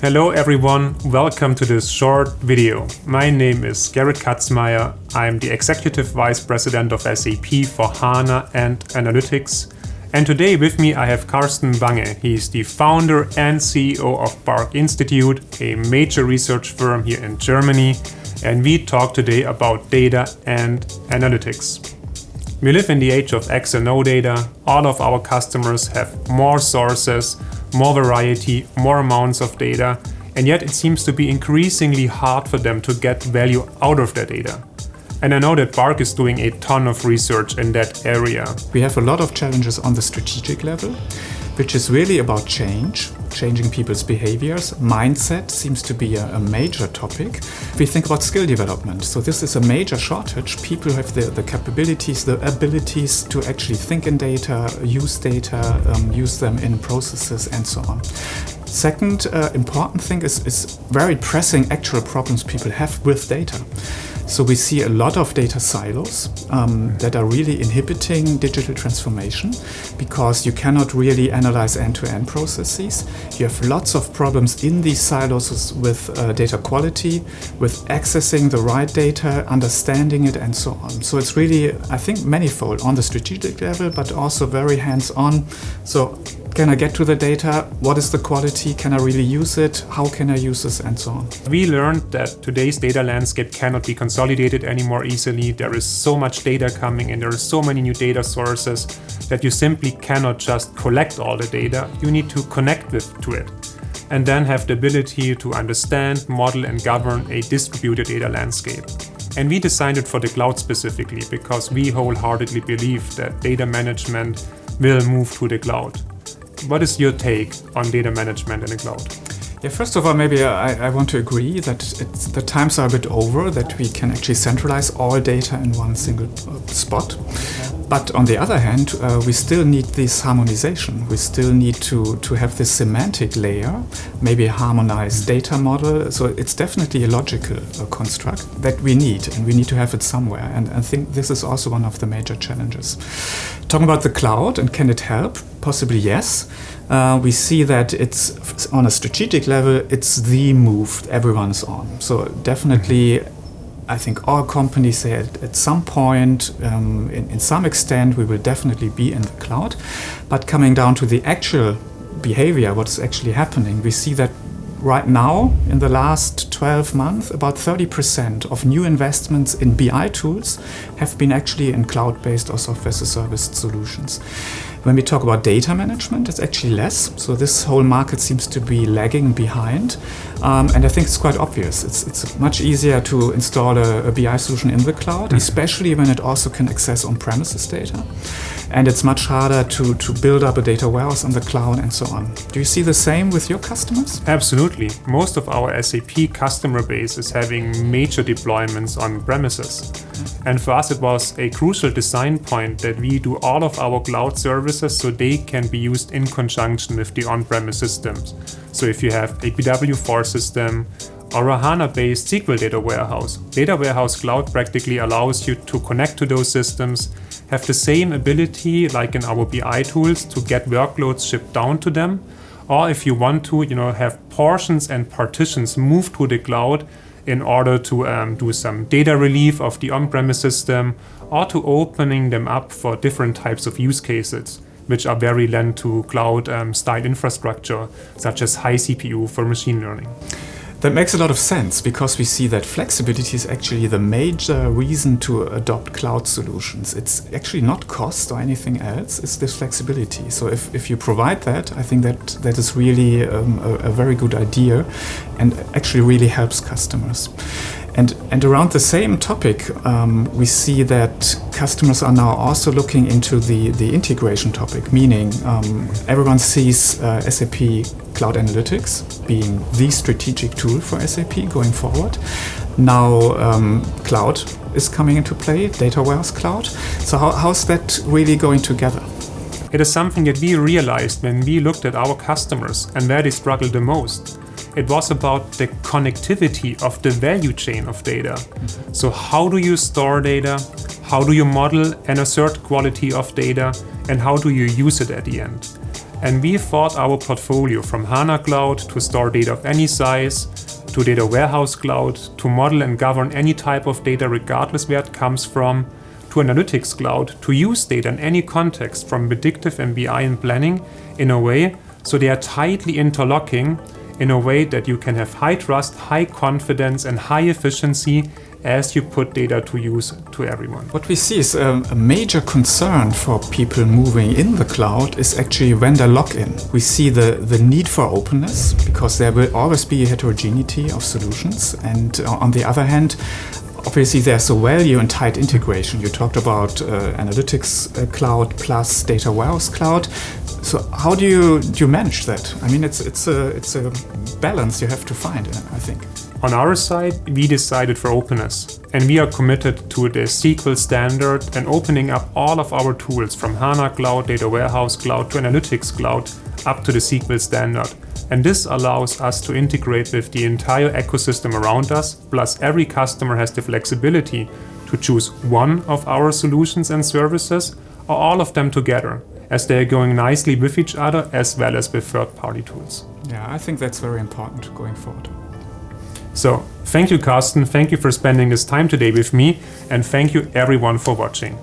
Hello everyone, welcome to this short video. My name is Gerrit Kazmaier. I'm the Executive Vice President of SAP for HANA and Analytics. And today with me I have Carsten Bange. He's the founder and CEO of BARC Institute, a major research firm here in Germany. And we talk today about data and analytics. We live in the age of X and O data. All of our customers have more sources, more variety, more amounts of data, and yet it seems to be increasingly hard for them to get value out of their data. And I know that BARC is doing a ton of research in that area. We have a lot of challenges on the strategic level, which is really about changing people's behaviors. Mindset seems to be a major topic. We think about skill development. So this is a major shortage. People have the capabilities, the abilities to actually think in data, use them in processes and so on. Second important thing is very pressing actual problems people have with data. So we see a lot of data silos that are really inhibiting digital transformation because you cannot really analyze end-to-end processes. You have lots of problems in these silos with data quality, with accessing the right data, understanding it, and so on. So it's really, I think, manifold on the strategic level, but also very hands-on. So can I get to the data? What is the quality? Can I really use it? How can I use this? And so on. We learned that today's data landscape cannot be consolidated anymore easily. There is so much data coming in. There are so many new data sources that you simply cannot just collect all the data. You need to connect to it and then have the ability to understand, model, and govern a distributed data landscape. And we designed it for the cloud specifically because we wholeheartedly believe that data management will move to the cloud. What is your take on data management in the cloud? Yeah, first of all, maybe I want to agree that the times are a bit over that we can actually centralize all data in one single spot. But on the other hand, we still need this harmonization. We still need to have this semantic layer, maybe a harmonized data model. So it's definitely a logical construct that we need, and we need to have it somewhere. And I think this is also one of the major challenges. Talking about the cloud, and can it help? Possibly yes. We see that it's on a strategic level, it's the move everyone's on. So definitely, I think all companies say at some point, in some extent, we will definitely be in the cloud. But coming down to the actual behavior, what's actually happening, we see that right now, in the last 12 months, about 30% of new investments in BI tools have been actually in cloud-based or software-as-a-service solutions. When we talk about data management, it's actually less. So this whole market seems to be lagging behind. And I think it's quite obvious. It's much easier to install a BI solution in the cloud, especially when it also can access on-premises data. And it's much harder to build up a data warehouse on the cloud and so on. Do you see the same with your customers? Absolutely. Most of our SAP customer base is having major deployments on premises. And for us, it was a crucial design point that we do all of our cloud services so they can be used in conjunction with the on-premise systems. So if you have a BW4 system or a HANA-based SQL data warehouse cloud practically allows you to connect to those systems, have the same ability like in our BI tools to get workloads shipped down to them, or if you want to, have portions and partitions moved to the cloud in order to do some data relief of the on-premise system, or to opening them up for different types of use cases, which are very lent to cloud-style infrastructure, such as high CPU for machine learning. That makes a lot of sense because we see that flexibility is actually the major reason to adopt cloud solutions. It's actually not cost or anything else, it's this flexibility. So if you provide that, I think that is really a very good idea and actually really helps customers. And around the same topic, we see that customers are now also looking into the integration topic, meaning everyone sees SAP Cloud Analytics being the strategic tool for SAP going forward. Now cloud is coming into play, data warehouse cloud. So how's that really going together? It is something that we realized when we looked at our customers and where they struggled the most. It was about the connectivity of the value chain of data. So how do you store data? How do you model and assert quality of data? And how do you use it at the end? And we thought our portfolio from HANA Cloud to store data of any size, to Data Warehouse Cloud, to model and govern any type of data regardless where it comes from, to Analytics Cloud, to use data in any context from predictive and BI and planning in a way so they are tightly interlocking in a way that you can have high trust, high confidence and high efficiency as you put data to use to everyone. What we see is a major concern for people moving in the cloud is actually vendor lock-in. We see the need for openness because there will always be a heterogeneity of solutions, and on the other hand, obviously there's a value in tight integration. You talked about Analytics Cloud plus Data Warehouse Cloud. So how do you manage that? I mean, it's a balance you have to find, I think. On our side, we decided for openness, and we are committed to the SQL standard and opening up all of our tools from HANA Cloud, Data Warehouse Cloud to Analytics Cloud up to the SQL standard. And this allows us to integrate with the entire ecosystem around us, plus every customer has the flexibility to choose one of our solutions and services or all of them together, as they are going nicely with each other as well as with third-party tools. Yeah, I think that's very important going forward. So, thank you, Carsten. Thank you for spending this time today with me, and thank you everyone for watching.